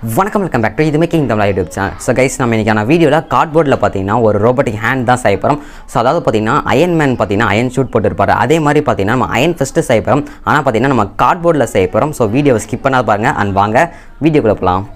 welcome back to இது making Tamil YouTube channel. So guys நம்ம இன்றைக்கான வீடியோவில் கார்ட்போர்டில் பார்த்தீங்கன்னா ஒரு ரோபோட்டிக் ஹேண்ட் தான் செய்ய போகிறோம். ஸோ அதாவது பார்த்தீங்கன்னா அயன் மேன் பார்த்தீங்கன்னா அயன் ஷூட் போட்டுருப்பாரு, அதே மாதிரி பார்த்தீங்கன்னா நம்ம அயன் ஃபஸ்ட்டு செய்ய போகிறோம். ஆனால் பார்த்தீங்கன்னா நம்ம கார்ட்போர்டில் செய்ய போகிறோம். ஸோ வீடியோவை ஸ்கிப் பண்ணாத பாருங்கள் அண்ட் வாங்க வீடியோக்குள்ளே போகலாம்.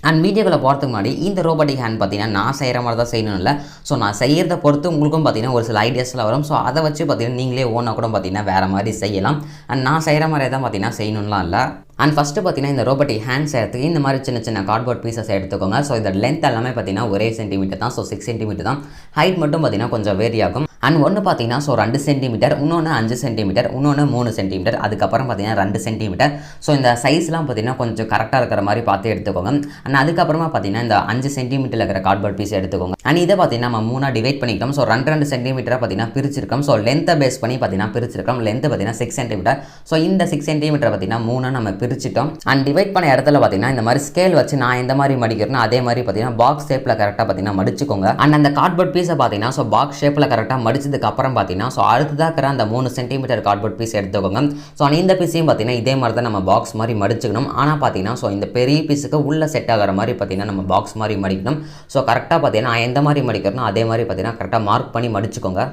அண்ட் வீடியோக்குள்ளே போகிறதுக்கு முன்னாடி இந்த ரோபோட்டிக் ஹேண்ட் பார்த்தீங்கன்னா நான் செய்கிற மாதிரி தான் செய்யணும் இல்லை. ஸோ நான் செய்கிறத பொறுத்து உங்களுக்கும் பார்த்தீங்கன்னா ஒரு சில ஐடியாஸ்லாம் வரும். ஸோ அதை வச்சு பார்த்தீங்கன்னா நீங்களே ஓனாக கூட பார்த்தீங்கன்னா வேறு மாதிரி செய்யலாம். அண்ட் நான் செய்கிற மாதிரி தான் பார்த்தீங்கன்னா செய்யணும்லாம் இல்லை. அண்ட் ஃபஸ்ட்டு பார்த்தீங்கன்னா இந்த ரோபோட்டிக் ஹேண்ட் செய்யறதுக்கு இந்த மாதிரி சின்ன சின்ன கார்ட்போர்ட் பீசஸ் எடுத்துக்கோங்க. ஸோ இந்த லென்த் எல்லாமே பார்த்தீங்கன்னா ஒரே சென்டிமீட்டர் தான். ஸோ 6 சென்டிமீட்டர் தான். ஹைட் மட்டும் பார்த்தீங்கன்னா கொஞ்சம் வேரி ஆகும். அண்ட் ஒன்று பார்த்தீங்கன்னா ஸோ 2 சென்டிமீட்டர், இன்னொன்று 5 சென்டிமீட்டர், இன்னொன்று 3 சென்டிமீட்டர், அதுக்கப்புறம் பார்த்தீங்கன்னா 2 சென்டிமீட்டர். ஸோ இந்த சைஸ்லாம் பார்த்தீங்கன்னா கொஞ்சம் கரெக்டாக இருக்கிற மாதிரி பார்த்து எடுத்துக்கோங்க. அண்ட் அதுக்கப்புறமா பார்த்தீங்கன்னா இந்த 5 சென்டிமீட்டரில் இருக்கிற கார்ட்போர்ட் பீஸ் எடுத்துக்கோங்க. அண்ட் இதை பார்த்தீங்கன்னா நம்ம 3 டிவைட் பண்ணிக்கிட்டோம். ஸோ 2 சென்டிமீட்டராக பார்த்தீங்கன்னா பிரிச்சிருக்கோம். ஸோ லென்த்தை பேஸ் பண்ணி பார்த்தீங்கன்னா பிரிச்சிருக்கோம். லென்த்து பார்த்தீங்கன்னா 6 சென்டிமீட்டர். ஸோ இந்த 6 சென்டிமீட்டர் பார்த்தீங்கன்னா 3 நம்ம பிரிச்சிட்டோம். அண்ட் டிவைட் பண்ண இடத்துல பார்த்தீங்கன்னா இந்த மாதிரி ஸ்கேல் வச்சு நான் எந்த மாதிரி மடிக்கிறேன்னா அதே மாதிரி பார்த்தீங்கன்னா பாக்ஸ் ஷேப்பில் கரெக்டாக பார்த்தீங்கன்னா மடிச்சுக்கோங்க. அண்ட் அந்த கார்ட்போர்ட் பீஸை பார்த்தீங்கன்னா ஸோ பாக்ஸ் ஷேப்பில் கரெக்டாக மடிச்சதுக்கு அப்புறம் பார்த்தீங்கன்னா ஸோ அடுத்ததாக இருக்கிற அந்த 3 சென்டிமீட்டர் கார்ட்போர்ட் பீஸ் எடுத்துக்கோங்க. ஸோ இந்த பீஸையும் பார்த்தீங்கன்னா இதே மாதிரி தான் நம்ம பாக்ஸ் மாதிரி மடிச்சுக்கணும். ஆனால் பார்த்தீங்கன்னா ஸோ இந்த பெரிய பீஸுக்கு உள்ள செட் ஆகிற மாதிரி பார்த்தீங்கன்னா நம்ம பாக்ஸ் மாதிரி மடிக்கணும். ஸோ கரெக்டாக பார்த்தீங்கன்னா எந்த மாதிரி மடிக்கிறனோ அதே மாதிரி பார்த்தீங்கன்னா கரெக்டாக மார்க் பண்ணி மடிச்சுக்கோங்க.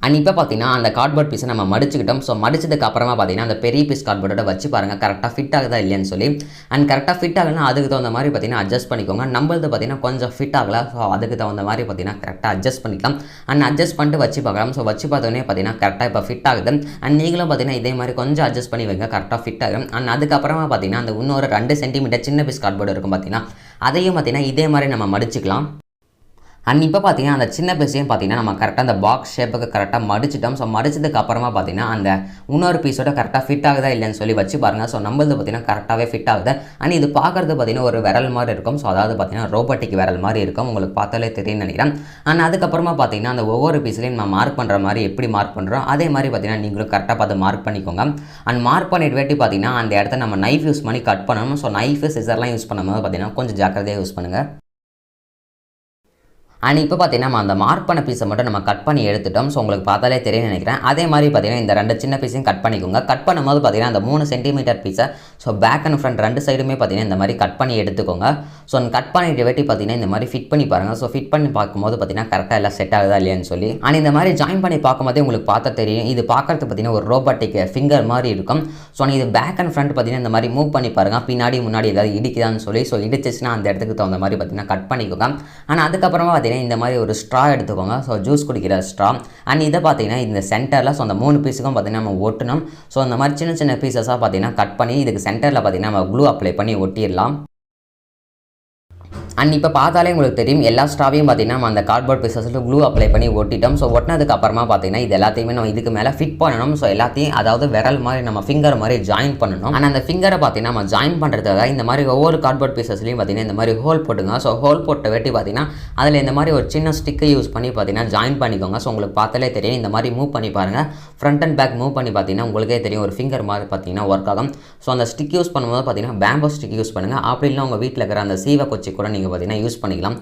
அண்ட் இப்போ பார்த்தீங்கன்னா அந்த கார்ட்போர்ட் பீஸை நம்ம மடிச்சுக்கிட்டோம். ஸோ மடிச்சதுக்கு அப்புறமா பார்த்தீங்கன்னா அந்த பெரிய பீஸ் கார்ட்போர்டோட வச்சு பாருங்கள் கரெக்டாக ஃபிட் ஆகுதா இல்லையான்னு சொல்லி. அண்ட் கரெக்டாக ஃபிட் ஆகலாம் அதுக்கு தகுந்த மாதிரி பார்த்தீங்கன்னா அட்ஜஸ்ட் பண்ணிக்கோங்க. நம்மளது பார்த்தீங்கன்னா கொஞ்சம் ஃபிட் ஆகலை. ஸோ அதுக்கு தகுந்த மாதிரி பார்த்தீங்கன்னா கரெக்டாக அட்ஜஸ்ட் பண்ணிக்கலாம். அண்ட் அட்ஜஸ்ட் பண்ணிட்டு வச்சு பார்க்கலாம். ஸோ வச்சு பார்த்தோன்னே பார்த்தீங்கன்னா கரெக்டாக இப்போ ஃபிட் ஆகுது. அண்ட் நீங்களும் பார்த்தீங்கன்னா இதே மாதிரி கொஞ்சம் அட்ஜஸ்ட் பண்ணி வைங்க, கரெக்டாக ஃபிட் ஆகும். அண்ட் அதுக்கப்புறமா பார்த்தீங்கன்னா அந்த இன்னொரு 2 சென்டிமீட்டர் சின்ன பீஸ் கார்ட்போர்டு இருக்கும் பார்த்தீங்கன்னா அதையும் பார்த்தீங்கன்னா இதே மாதிரி நம்ம மடிச்சுக்கலாம். அண்ட் இப்போ பார்த்தீங்கன்னா அந்த சின்ன பீஸையும் பார்த்தீங்கன்னா நம்ம கரெக்டாக அந்த பாக்ஸ் ஷேப்புக்கு கரெக்டாக மடிச்சிட்டோம். ஸோ மடிச்சதுக்கு அப்புறமா பார்த்தீங்கன்னா அந்த இன்னொரு பீஸோட கரெக்டாக ஃபிட் ஆகுதா இல்லைன்னு சொல்லி வச்சு பாருங்கள். ஸோ நம்மளது பார்த்தீங்கன்னா கரெக்டாகவே ஃபிட் ஆகுது. அண்ட் இது பார்க்குறது பார்த்தீங்கன்னா ஒரு விரல் மாதிரி இருக்கும். ஸோ அதாவது பார்த்தீங்கன்னா ரோபோட்டிக் விரல் மாதிரி இருக்கும், உங்களுக்கு பார்த்தாலே தெரியும்னு நினைக்கிறேன். அண்ட் அதுக்கப்புறமா பார்த்தீங்கன்னா அந்த ஒவ்வொரு பீஸ்லையும் நம்ம மார்க் பண்ணுற மாதிரி எப்படி மார்க் பண்ணுறோம் அதே மாதிரி பார்த்தீங்கன்னா நீங்களும் கரெக்டாக பார்த்து மார்க் பண்ணிக்கோங்க. அண்ட் மார்க் பண்ணிட்டு வேட்டி பார்த்தீங்கன்னா அந்த இடத்த நம்ம நைஃப் யூஸ் பண்ணி கட் பண்ணணும். ஸோ நைஃபு சிசர்லாம் யூஸ் பண்ணும்போது பார்த்தீங்கன்னா கொஞ்சம் ஜாக்கிரதையாக யூஸ் பண்ணுங்கள். அண்ட் இப்போ பார்த்தீங்கன்னா நம்ம அந்த மார்க் பண்ண பீஸை மட்டும் நம்ம கட் பண்ணி எடுத்துட்டோம். ஸோ உங்களுக்கு பார்த்தாலே தெரியும் நினைக்கிறேன். அதே மாதிரி பார்த்தீங்கன்னா இந்த 2 சின்ன பீஸையும் கட் பண்ணிக்கோங்க. கட் பண்ணும்போது பார்த்தீங்கன்னா அந்த 3 சென்டிமீட்டர் பீஸை ஸோ பேக் அண்ட் ஃப்ரண்ட் 2 சைடுமே பார்த்தீங்கன்னா இந்த மாதிரி கட் பண்ணி எடுத்துக்கோங்க. ஸோ கட் பண்ணிட்டு வெட்டி பார்த்தீங்கன்னா இந்த மாதிரி ஃபிட் பண்ணி பாருங்கள். ஸோ ஃபிட் பண்ணி பார்க்கும்போது பார்த்தீங்கன்னா கரெக்டாக எல்லாம் செட் ஆகுதா இல்லையான்னு சொல்லி. அண்ட் இந்த மாதிரி ஜாயின் பண்ணி பார்க்கும்போதே உங்களுக்கு பார்த்தா தெரியும். இது பார்க்கறதுக்கு பார்த்தீங்கன்னா ஒரு ரோபோட்டிக் ஃபிங்கர் மாதிரி இருக்கும். ஸோ இது பேக் அண்ட் ஃப்ரண்ட் பார்த்தீங்கன்னா இந்த மாதிரி மூவ் பண்ணி பாருங்கள், பின்னாடி முன்னாடி ஏதாவது இடிக்குதான்னு சொல்லி. ஸோ இடிச்சிச்சுன்னா அந்த இடத்துக்கு தகுந்த மாதிரி பார்த்தீங்கன்னா கட் பண்ணிக்கோங்க. ஆனால் அதுக்கப்புறமா பார்த்தீங்கன்னா இந்த மாதிரி ஒரு ஸ்ட்ரா எடுத்துக்கோங்க. ஸோ ஜூஸ் குடிக்கிற ஸ்ட்ரா. அண்ட் இதை பார்த்தீங்கன்னா இந்த சென்டரில் ஸோ அந்த 3 பீஸுக்கும் பார்த்தீங்கன்னா நம்ம ஒட்டணும். ஸோ இந்த மாதிரி சின்ன சின்ன பீசஸாக பார்த்தீங்கன்னா கட் பண்ணி இதுக்கு சென்டரில் பார்த்தீங்கன்னா நம்ம க்ளூ அப்ளை பண்ணி ஒட்டிடலாம். அண்ட் இப்போ பார்த்தாலே உங்களுக்கு தெரியும் எல்லா ஸ்ட்ராவையும் பார்த்தீங்கன்னா நம்ம அந்த கார்ட்போர்ட் பீசஸில் க்ளூ அப்ளை பண்ணி ஒட்டிட்டோம். ஸோ ஒட்டினதுக்கு அப்புறமா பார்த்தீங்கன்னா இது எல்லாத்தையுமே நம்ம இதுக்கு மேலே ஃபிட் பண்ணணும். ஸோ எல்லாத்தையும் அதாவது விரல் மாதிரி நம்ம ஃபிங்கர் மாதிரி ஜாயின் பண்ணணும். ஆனால் அந்த ஃபிங்கரை பார்த்தீங்கன்னா நம்ம ஜாயின் பண்ணுறதுக்காக இந்த மாதிரி ஒவ்வொரு கார்ட்போர்ட் பீசஸ்லையும் பார்த்தீங்கன்னா இந்த மாதிரி ஹோல் போட்டுங்க. ஸோ ஹோல் போட்ட வெட்டி பார்த்தீங்கன்னா அதில் இந்த மாதிரி ஒரு சின்ன ஸ்டிக்கை யூஸ் பண்ணி பார்த்தீங்கன்னா ஜாயின் பண்ணிக்கோங்க. ஸோ உங்களுக்கு பார்த்தாலே தெரியும் இந்த மாதிரி மூவ் பண்ணி பாருங்கள். ஃப்ரண்ட் அண்ட் பேக் மூவ் பண்ணி பார்த்தீங்கன்னா உங்களுக்கே தெரியும் ஒரு ஃபிங்கர் மாதிரி பார்த்தீங்கன்னா ஒர்க் ஆகும். ஸோ அந்த ஸ்டிக் யூஸ் பண்ணும்போது பார்த்தீங்கன்னா பேம்போ ஸ்டிக் யூஸ் பண்ணுங்கள். அப்படி இல்லை உங்கள் வீட்டில் இருக்கிற அந்த சீவை கொச்சி கூட நீங்கள் பார்த்தீங்கன்னா யூஸ் பண்ணிக்கலாம்.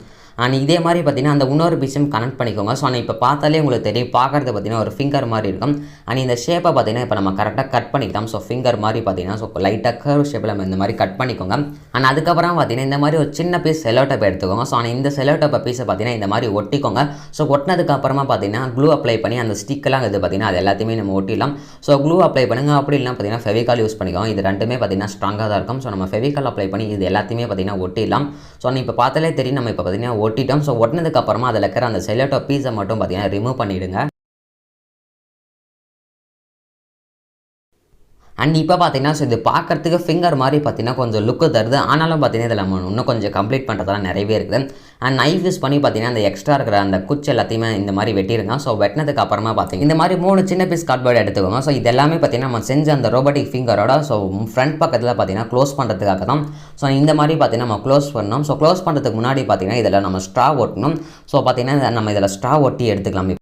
அண்ட் இதே மாதிரி பார்த்தீங்கன்னா அந்த இன்னொரு பீஸையும் கனெக்ட் பண்ணிக்கோங்க. ஸோ ஆனால் இப்போ பார்த்தாலே உங்களுக்கு தெரியும் பார்க்குறது பார்த்தீங்கன்னா ஒரு ஃபிங்கர் மாதிரி இருக்கும். அண்ட் இந்த ஷேப்பை பார்த்தீங்கன்னா இப்போ நம்ம கரெக்டாக கட் பண்ணிக்கலாம். ஸோ ஃபிங்கர் மாதிரி பார்த்தீங்கன்னா ஸோ லைட்டாக கர்வ் ஷேப்பில் நம்ம இந்த மாதிரி கட் பண்ணிக்கோங்க. அண்ட் அதுக்கப்புறம் பார்த்தீங்கன்னா இந்த மாதிரி ஒரு சின்ன பீஸ் செலோ டேப் எடுத்துக்கோங்க. ஸோ ஆனால் இந்த செலோ டேப்பை பீஸை பார்த்தீங்கன்னா இந்த மாதிரி ஒட்டிக்கோங்க. ஸோ ஒட்டினதுக்கு அப்புறமா பார்த்தீங்கன்னா க்ளூ அப்ளை பண்ணி அந்த ஸ்டிக்கெல்லாம் இது பார்த்தீங்கன்னா அது எல்லாத்தையுமே நம்ம ஒட்டிடலாம். ஸோ க்ளூ அப்ளை பண்ணுங்கள். அப்படி இல்லைனா பார்த்தீங்கன்னா ஃபெவிகால் யூஸ் பண்ணிக்கோங்க. இது ரெண்டுமே பார்த்தீங்கன்னா ஸ்ட்ராங்காக தான் இருக்கும். ஸோ நம்ம ஃபெவிகால் அப்ளை பண்ணி இது எல்லாத்தையுமே பார்த்தீங்கன்னா ஒட்டிடலாம். ஸோ இப்போ பார்த்தாலே தெரியும் நம்ம இப்போ பார்த்தீங்கன்னா ஒட்டிட்டோம். ஸோ ஒட்டினதுக்கு அப்புறமா அதில் இருக்கிற அந்த செலோட்டோ பீஸை மட்டும் பார்த்தீங்கன்னா ரிமூவ் பண்ணிவிடுங்க. அண்ட் இப்போ பார்த்தீங்கன்னா ஸோ இது பார்க்குறதுக்கு ஃபிங்கர் மாதிரி பார்த்தீங்கன்னா கொஞ்சம் லுக்கு தருது. ஆனாலும் பார்த்தீங்கன்னா இதில் நம்ம இன்னும் கொஞ்சம் கம்ப்ளீட் பண்ணுறதெல்லாம் நிறையவே இருக்குது. அண்ட் நைஃப் யூஸ் பண்ணி பார்த்தீங்கன்னா அந்த எக்ஸ்ட்ரா இருக்கிற அந்த குச்சி எல்லாத்தையுமே இந்த மாதிரி வெட்டிடுங்க. ஸோ வெட்டினதுக்கு அப்புறமா பார்த்தீங்கன்னா இந்த மாதிரி 3 சின்ன பீஸ் கார்ட்போர்டு எடுத்துக்கோங்க. ஸோ இது எல்லாமே பார்த்தீங்கன்னா நம்ம செஞ்ச அந்த ரோபோட்டிக் ஃபிங்கரோட ஸோ ஃப்ரண்ட் பக்கத்தில் பார்த்தீங்கன்னா க்ளோஸ் பண்ணுறதுக்காக தான். ஸோ இந்த மாதிரி பார்த்தீங்கன்னா நம்ம க்ளோஸ் பண்ணணும். ஸோ க்ளோஸ் பண்ணுறதுக்கு முன்னாடி பார்த்தீங்கன்னா இதில் நம்ம ஸ்ட்ரா ஒட்டணும். ஸோ பார்த்தீங்கன்னா நம்ம இதில் ஸ்ட்ரா ஒட்டி எடுத்துக்கலாம்.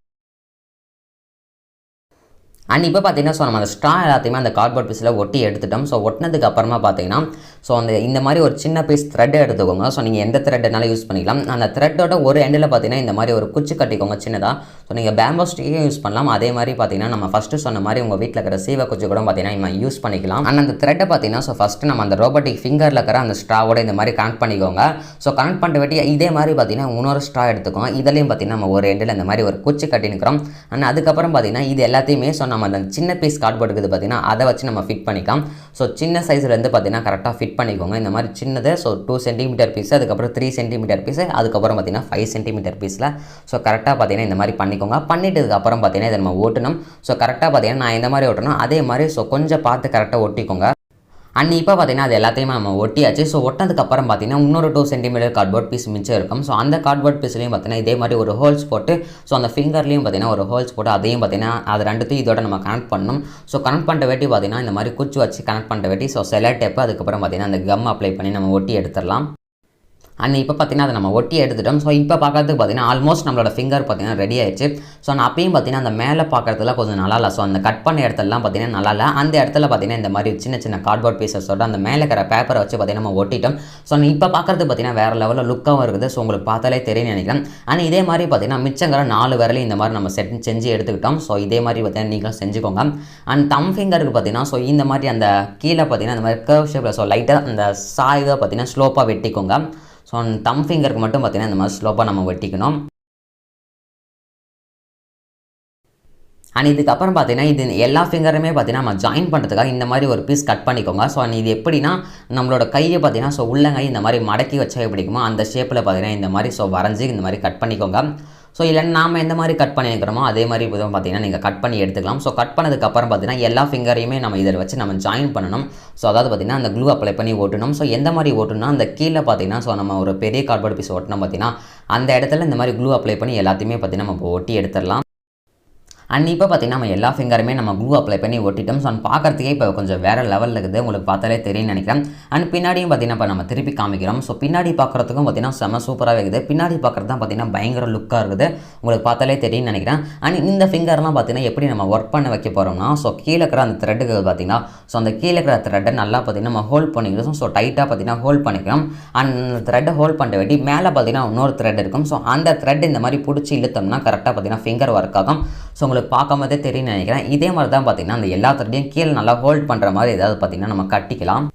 அண்ட் இப்போ பார்த்தீங்கன்னா ஸோ நம்ம அந்த ஸ்ட்ரா எல்லாத்தையுமே அந்த கார்ட்போர்ட் பீஸில் ஒட்டி எடுத்துட்டோம். ஸோ ஒட்டினதுக்கு அப்புறமா பார்த்தீங்கன்னா ஸோ இந்த மாதிரி ஒரு சின்ன பீஸ் த்ரெட் எடுத்துக்கோங்க. ஸோ நீங்கள் எந்த த்ரெட்னாலும் யூஸ் பண்ணிக்கலாம். அந்த த்ரெட்டோட ஒரு எண்டில் பார்த்தீங்கன்னா இந்த மாதிரி ஒரு குச்சி கட்டிக்கோங்க சின்னதாக. ஸோ நீங்கள் பேம்போ ஸ்டிக்கையும் யூஸ் பண்ணலாம். அதே மாதிரி பார்த்தீங்கன்னா நம்ம ஃபஸ்ட்டு சொன்ன மாதிரி உங்கள் வீட்டில் இருக்கிற சீவை குச்சி கூட பார்த்தீங்கன்னா நம்ம யூஸ் பண்ணிக்கலாம். ஆனால் அந்த த்ரெட்டை பார்த்தீங்கன்னா ஸோ ஃபஸ்ட்டு நம்ம அந்த ரோபோட்டிக் ஃபிங்கரில் இருக்கிற அந்த ஸ்ட்ராவோட இந்த மாதிரி கனெக்ட் பண்ணிக்கோங்க. ஸோ கனெக்ட் பண்ணிட்டு வெட்டி இதே மாதிரி பார்த்தீங்கன்னா இன்னொரு ஸ்ட்ரா எடுத்துக்கோங்க. இதுலேயும் பார்த்தீங்கன்னா நம்ம ஒரு எண்டில் இந்த மாதிரி ஒரு குச்சி கட்டி நிற்கிறோம். அண்ட் அதுக்கப்புறம் பார்த்தீங்கன்னா இது எல்லாத்தையுமே ஸோ நம்ம அந்த சின்ன பீஸ் கார்ட்போர்ட் இருக்குது பார்த்தீங்கன்னா அதை வச்சு நம்ம ஃபிட் பண்ணிக்கலாம். ஸோ சின்ன சைஸ்லேருந்து பார்த்தீங்கன்னா கரெக்டாக ஃபிட் பண்ணிக்கோங்க. இந்த மாதிரி சின்னது ஸோ 2 சென்டிமீட்டர் பீஸ், அதுக்கப்புறம் 3 சென்டிமீட்டர் பீஸ், அதுக்கப்புறம் பார்த்தீங்கன்னா 5 சென்டிமீட்டர் பீஸில் ஸோ கரெக்டாக பார்த்தீங்கன்னா இந்த மாதிரி பண்ணிக்கோங்க. பண்ணிட்டதுக்கப்புறம் பார்த்தீங்கன்னா இதை நம்ம ஓட்டணும். ஸோ கரெக்டாக பார்த்தீங்கன்னா நான் இந்த மாதிரி ஓட்டணும், அதே மாதிரி ஸோ கொஞ்சம் பார்த்து கரெக்டாக ஒட்டிக்கோங்க. அண்ட் இப்போ பார்த்தீங்கன்னா அது எல்லாத்தையுமே நம்ம ஒட்டியாச்சு. ஸோ ஒட்டதுக்கப்புறம் பார்த்தீங்கன்னா இன்னொரு 2 சென்டிமீட்டர் கார்ட்போர்ட் பீஸ் மிச்சம் இருக்கும். ஸோ அந்த கார்ட்போர்ட் பீஸ்லையும் பார்த்தீங்கன்னா இதே மாதிரி ஒரு ஹோல்ஸ் போட்டு ஸோ அந்த ஃபிங்கர்லையும் பார்த்தீங்கன்னா ஒரு ஹோல்ஸ் போட்டு அதையும் பார்த்தீங்கன்னா அது ரெண்டுத்தையும் இதோட நம்ம கனெக்ட் பண்ணணும். ஸோ கனெக்ட் பண்ணுற வேட்டி பார்த்தீங்கன்னா இந்த மாதிரி குச்சி வச்சு கனெக்ட் பண்ணுற வேட்டி ஸோ செலோ டேப்பு, அதுக்கப்புறம் பார்த்தீங்கன்னா அந்த கம் அப்ளை பண்ணி நம்ம ஒட்டி எடுத்துடலாம். அண்ட் இப்போ பார்த்தீங்கன்னா அதை நம்ம ஒட்டி எடுத்துட்டோம். ஸோ இப்போ பார்க்கறதுக்கு பார்த்தீங்கன்னா ஆல்மோஸ்ட் நம்மளோட ஃபிங்கர் பார்த்தீங்கன்னா ரெடி ஆயிடுச்சு. ஸோ நான் அப்பயும் பார்த்தீங்கன்னா அந்த மேலே பார்க்கறதுல கொஞ்சம் நல்லா இல்லை. ஸோ அந்த கட் பண்ண இடத்துலலாம் பார்த்தீங்கன்னா நல்லா இல்லை. அந்த இடத்துல பார்த்தீங்கன்னா இந்த மாதிரி சின்ன சின்ன கார்ட்போர்ட் பீசஸோட அந்த மேலே இருக்கிற பேப்பரை வச்சு பார்த்தீங்கன்னா நம்ம ஒட்டிட்டோம். ஸோ இப்போ பார்க்கறதுக்கு பார்த்தீங்கன்னா வேறு லெவலில் லுக்காகவும் இருக்குது. ஸோ உங்களுக்கு பார்த்தாலே தெரியும் நினைக்கிறேன். ஆனால் இதே மாதிரி பார்த்தீங்கன்னா மிச்சங்கிற 4 விரலையும் இந்த மாதிரி நம்ம செஞ்சு எடுத்துக்கிட்டோம். ஸோ இதே மாதிரி பார்த்தீங்கன்னா நீங்களும் செஞ்சுக்கோங்க. அண்ட் தம் ஃபிங்கருக்கு பார்த்தீங்கன்னா ஸோ இந்த மாதிரி அந்த கீழே பார்த்தீங்கன்னா இந்த மாதிரி கர்வ் ஷேப்பில் ஸோ லைட்டாக அந்த சாய்வாக பார்த்தீங்கன்னா ஸ்லோப்பாக வெட்டிக்கோங்க. ஸோ தம் ஃபிங்கருக்கு மட்டும் பார்த்தீங்கன்னா இந்த மாதிரி ஸ்லோப்பாக நம்ம வெட்டிக்கணும். அண்ட் இதுக்கப்புறம் பார்த்தீங்கன்னா இது எல்லா ஃபிங்கருமே பார்த்தீங்கன்னா நம்ம ஜாயின் பண்ணுறதுக்காக இந்த மாதிரி ஒரு பீஸ் கட் பண்ணிக்கோங்க. ஸோ இது எப்படின்னா நம்மளோட கையை பார்த்தீங்கன்னா ஸோ உள்ளங்கை இந்த மாதிரி மடக்கி வச்சா எப்படிக்குமோ அந்த ஷேப்பில் பார்த்தீங்கன்னா இந்த மாதிரி ஸோ வரைஞ்சி இந்த மாதிரி கட் பண்ணிக்கோங்க. ஸோ இல்லைன்னா நாம் எந்த மாதிரி கட் பண்ணிக்கிறோமோ அதே மாதிரி பார்த்தீங்கன்னா நீங்கள் கட் பண்ணி எடுத்துக்கலாம். ஸோ கட் பண்ணதுக்கப்புறம் பார்த்தீங்கன்னா எல்லா ஃபிங்கரையுமே நம்ம இதில் வச்சு நம்ம ஜாயின் பண்ணணும். ஸோ அதாவது பார்த்தீங்கன்னா அந்த க்ளூ அப்ளை பண்ணி ஓட்டணும். ஸோ எந்த மாதிரி ஓட்டணும்னா அந்த கீழே பார்த்தீங்கன்னா ஸோ நம்ம ஒரு பெரிய கார்ட்போர்ட் பீஸ் ஓட்டணும் பார்த்தீங்கன்னா அந்த இடத்துல இந்த மாதிரி க்ளூ அப்ளை பண்ணி எல்லாத்தையுமே பார்த்தீங்கன்னா நம்ம ஒட்டி எடுத்துடலாம். அண்ட் இப்போ பார்த்தீங்கன்னா நம்ம எல்லா ஃபிங்கருமே நம்ம க்ளூ அப்ளை பண்ணி ஒட்டிட்டோம். ஸோ பார்க்கறதுக்கே இப்போ கொஞ்சம் வேறு லெவலில் இருக்குது, உங்களுக்கு பார்த்தாலே தெரியும்னு நினைக்கிறேன். அண்ட் பின்னாடியும் பார்த்தீங்கன்னா இப்போ நம்ம திருப்பி காமிக்கிறோம். ஸோ பின்னாடி பார்க்குறதுக்கும் பார்த்தீங்கன்னா செம்ம சூப்பராக இருக்குது. பின்னாடி பார்க்குறது தான் பார்த்தீங்கன்னா பயங்கர லுக்காக இருக்குது, உங்களுக்கு பார்த்தாலே தெரியும்னு நினைக்கிறேன். அண்ட் இந்த ஃபிங்கர்லாம் பார்த்தீங்கன்னா எப்படி நம்ம ஒர்க் பண்ண வைக்க போகிறோம்னா ஸோ கீழே இருக்கிற அந்த த்ரெட்டுக்கு பார்த்தீங்கன்னா ஸோ அந்த கீழே இருக்கிற த்ரெட்டை நல்லா பார்த்தீங்கன்னா நம்ம ஹோல்ட் பண்ணிக்கிறோம். ஸோ டைட்டாக பார்த்தீங்கன்னா ஹோல்ட் பண்ணிக்கிறோம். அண்ட் த்ரெட்டை ஹோல்ட் பண்ணிட்டு வேட்டி மேலே பார்த்தீங்கன்னா இன்னொரு த்ரெட் இருக்கும். ஸோ அந்த த்ரெட் இந்த மாதிரி பிடிச்சி இழுத்தோம்னா கரெக்டாக பார்த்தீங்கன்னா ஃபிங்கர் ஒர்க் ஆகும். ஸோ உங்களுக்கு பார்க்கும்போதே தெரியும் நினைக்கிறேன். இதே மாதிரி தான் பார்த்தீங்கன்னா அந்த எல்லா த்ரெட்டையும் கீழே நல்லா ஹோல்ட் பண்ணுற மாதிரி ஏதாவது பார்த்தீங்கன்னா நம்ம கட்டிக்கலாம்.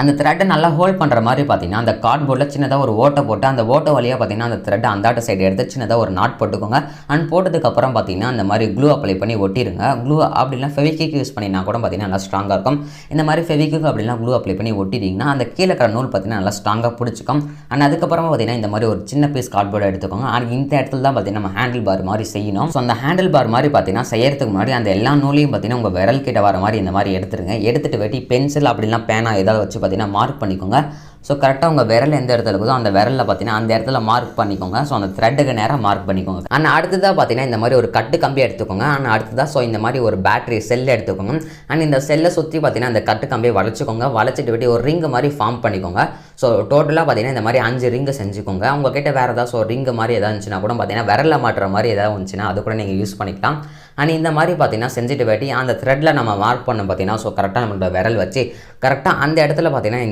அந்த த்ரெட்டை நல்லா ஹோல்ட் பண்ணுற மாதிரி பார்த்தீங்கன்னா அந்த கார்ட்போர்டில் சின்னதாக ஒரு ஓட்டை போட்டு அந்த ஓட்டை வழியாக பார்த்தீங்கன்னா அந்த த்ரெட்டை அந்தாட்ட சைடு எடுத்து சின்னதாக ஒரு நாட் போட்டுக்கோங்க. அண்ட் போட்டதுக்கப்புறம் பார்த்தீங்கன்னா அந்த மாதிரி க்ளூ அப்ளை பண்ணி ஒட்டிடுங்க. க்ளூ அப்படின்னா ஃபெவிக்விக் யூஸ் பண்ணினா கூட பார்த்தீங்கன்னா நல்லா ஸ்ட்ராங்காக இருக்கும். இந்த மாதிரி ஃபெவிக்விக் அப்படின்னா க்ளூ அப்ளை பண்ணி ஒட்டிட்டிங்கன்னா அந்த கீழே இருக்கிற நூல் பார்த்தீங்கன்னா நல்லா ஸ்ட்ராங்காக பிடிச்சிக்கும். அண்ட் அதுக்கப்புறமா பார்த்தீங்கன்னா இந்த மாதிரி ஒரு சின்ன பீஸ் கார்ட்போர்டை எடுத்துக்கோங்க. அண்ட் இந்த இடத்துல தான் பார்த்தீங்கன்னா நம்ம ஹேண்டில் பார் மாதிரி செய்யணும். ஸோ அந்த ஹேண்டில் பார் மாதிரி பார்த்தீங்கன்னா செய்யறதுக்கு முன்னாடி அந்த எல்லா நூலையும் பார்த்தீங்கன்னா உங்கள் விரல் கிட்ட வர மாதிரி இந்த மாதிரி எடுத்துருங்க. எடுத்துகிட்டு வெட்டி பென்சில் அப்படின்னா பேனா ஏதாவது வச்சு பார்த்தீங்கன்னா மார்க் பண்ணிக்கோங்க. ஸோ கரெக்டாக உங்கள் விரல் எந்த இடத்துல இருக்குதோ அந்த விரலில் பார்த்தீங்கன்னா அந்த இடத்துல மார்க் பண்ணிக்கோங்க. ஸோ அந்த த்ரெட்டுக்கு நேராக மார்க் பண்ணிக்கோங்க. அண்ட் அடுத்ததாக பார்த்தீங்கன்னா இந்த மாதிரி ஒரு கட்டு கம்பி எடுத்துக்கோங்க. அண்ட் அடுத்ததாக ஸோ இந்த மாதிரி ஒரு பேட்டரி செல் எடுத்துக்கோங்க. அண்ட் இந்த செல்லை சுற்றி பார்த்தீங்கன்னா அந்த கட்டு கம்பியை வளைச்சிக்கோங்க. வளைச்சிட்டு விட்டு ஒரு ரிங்கு மாதிரி ஃபார்ம் பண்ணிக்கோங்க. ஸோ டோட்டலாக பார்த்தீங்கன்னா இந்த மாதிரி 5 ரிங்கு செஞ்சுக்கோங்க. உங்ககிட்ட வேறு ஏதாவது ஸோ ரிங்கு மாதிரி ஏதாவது இருந்துச்சுன்னா கூட பார்த்தீங்கன்னா விரலில் மாட்டுற மாதிரி ஏதாவது இருந்துச்சுன்னா அது கூட நீங்கள் யூஸ் பண்ணிக்கலாம். அண்ட் இந்த மாதிரி பார்த்தீங்கன்னா செஞ்சுட்டு வேட்டி அந்த த்ரெட்டில் நம்ம மார்க் பண்ண பார்த்தீங்கன்னா ஸோ கரெக்டாக நம்மளோட விரல் வச்சு கரெக்டாக அந்த இடத்துல பார்த்தீங்கன்னா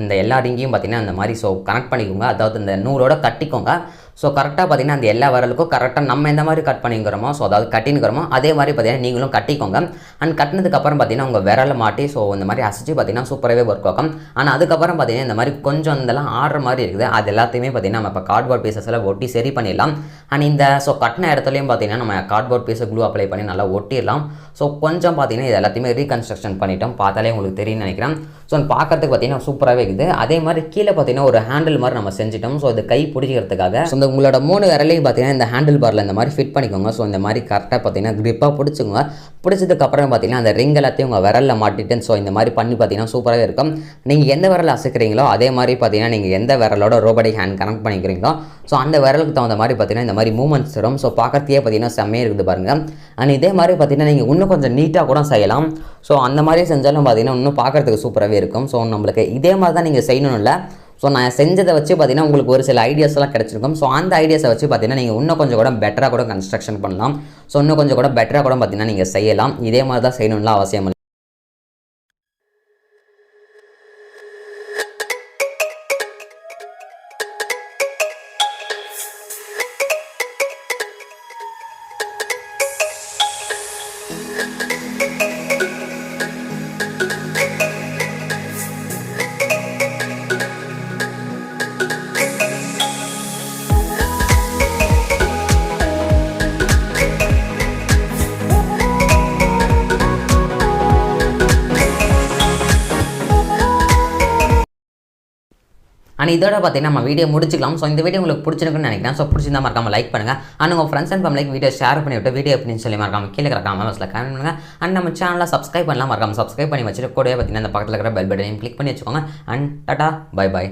இந்த எல்லா ரிங்கையும் பார்த்தீங்கன்னா இந்த மாதிரி ஸோ கனெக்ட் பண்ணிக்கோங்க. அதாவது இந்த நூலோட கட்டிக்கோங்க. ஸோ கரெக்டாக பார்த்தீங்கன்னா அந்த எல்லா விரலுக்கும் கரெக்டாக நம்ம எந்த மாதிரி கட் பண்ணிக்கிறோமோ ஸோ அதாவது கட்டினுக்கிறோமோ அதே மாதிரி பார்த்தீங்கன்னா நீங்களும் கட்டிக்கோங்க. அண்ட் கட்டினதுக்கப்புறம் பார்த்தீங்கன்னா உங்கள் விரலை மாட்டி ஸோ இந்த மாதிரி அசைச்சு பார்த்தீங்கன்னா சூப்பராகவே ஒர்க் ஆகும். ஆனால் அதுக்கப்புறம் பார்த்தீங்கன்னா இந்த மாதிரி கொஞ்சம் இதெல்லாம் ஆடுற மாதிரி இருக்குது. அது எல்லாத்தையுமே பார்த்தீங்கன்னா நம்ம இப்போ கார்ட்போர்ட் பீசஸில் ஒட்டி சரி பண்ணிடலாம். அண்ட் இந்த ஸோ கட்டின இடத்துலையும் பார்த்தீங்கன்னா நம்ம கார்ட்போர்ட் பீஸை க்ளூ அப்ளை பண்ணி நல்லா ஒட்டிடலாம். ஸோ கொஞ்சம் பார்த்தீங்கன்னா இது எல்லாத்தையுமே ரீகன்ஸ்ட்ரக்ஷன் பண்ணிட்டோம். பார்த்தாலே உங்களுக்கு தெரியும்னு நினைக்கிறேன். ஸோ பார்க்கறதுக்கு பார்த்தீங்கன்னா சூப்பராகவே இருக்குது. அதே மாதிரி கீழே பார்த்தீங்கன்னா ஒரு ஹேண்டில் மாதிரி நம்ம செஞ்சிட்டோம். ஸோ இது கை பிடிக்கிறதுக்காக ஸோ உங்களோட 3 விரலையும் பார்த்தீங்கன்னா இந்த ஹேண்டில் பாரில் இந்த மாதிரி ஃபிட் பண்ணிக்கோங்க. ஸோ இந்த மாதிரி கரெக்டாக பார்த்தீங்கன்னா க்ரிப்பாக பிடிச்சிக்கோங்க. பிடிச்சதுக்கப்புறம் பார்த்தீங்கன்னா அந்த ரிங் எல்லாத்தையும் உங்கள் விரலில் மாட்டிட்டு ஸோ இந்த மாதிரி பண்ணி பார்த்தீங்கன்னா சூப்பராகவே இருக்கும். நீங்கள் எந்த விரலில் அசைக்கிறீங்களோ அதே மாதிரி பார்த்தீங்கன்னா நீங்கள் எந்த விரலோட ரோபோட்டிக் ஹேண்ட் கனெக்ட் பண்ணிக்கிறீங்களோ ஸோ அந்த விரலுக்கு தகுந்த மாதிரி பார்த்தீங்கன்னா இந்த மாதிரி மூமெண்ட்ஸ் வரும். ஸோ பார்க்கறதுக்கே பார்த்தீங்கன்னா செம்மையாக இருக்குது பாருங்கள். அண்ட் இதே மாதிரி பார்த்தீங்கன்னா நீங்கள் இன்னும் கொஞ்சம் நீட்டாக கூட செய்யலாம். ஸோ அந்த மாதிரி செஞ்சாலும் பார்த்தீங்கன்னா இன்னும் பார்க்கறதுக்கு சூப்பராகவே இருக்கும். ஸோ நம்மளுக்கு இதே மாதிரி தான் நீங்கள் செய்யணும் இல்லை. ஸோ நான் செஞ்சதை வச்சு பார்த்தீங்கன்னா உங்களுக்கு ஒரு சில ஐடியாஸ்லாம் கிடச்சிருக்கும். ஸோ அந்த ஐடியாஸை வச்சு பார்த்தீங்கன்னா நீங்கள் இன்னும் கொஞ்சம் கூட பெட்டராக கூட கன்ஸ்ட்ரக்ஷன் பண்ணலாம். ஸோ இன்னும் கொஞ்சம் கூட பெட்டராக கூட பார்த்தீங்கன்னா நீங்கள் செய்யலாம். இதே மாதிரி தான் செய்யணும்லாம் அவசியம் இல்லை. அண்ட் இதோட பார்த்தீங்கன்னா நம்ம வீடியோ முடிச்சிக்கலாம். ஸோ இந்த வீடியோ உங்களுக்கு பிடிச்சிருக்குன்னு நினைக்கிறேன். ஸோ பிடிச்சிருந்தா மறக்காம லைக் பண்ணுங்கள். அண்ட் உங்கள் ஃப்ரெண்ட்ஸ் அண்ட் ஃபேமிலிக்கு வீடியோ ஷேர் பண்ணிவிட்டு வீடியோ எப்படின்னு சொல்லி மறக்காம கீழே இருக்கிற கமெண்ட்ஸில் கமெண்ட் பண்ணுங்கள். அண்ட் நம்ம சேனலில் சப்ஸ்கிரைப் பண்ணலாம், மறக்காம சப்ஸ்கிரைப் பண்ணி வச்சுட்டு கூடவே பார்த்தீங்கன்னா இந்த பக்கத்தில் இருக்கிற பெல் பட்டனையும் கிளிக் பண்ணி வச்சுக்கோங்க. And tata bye bye.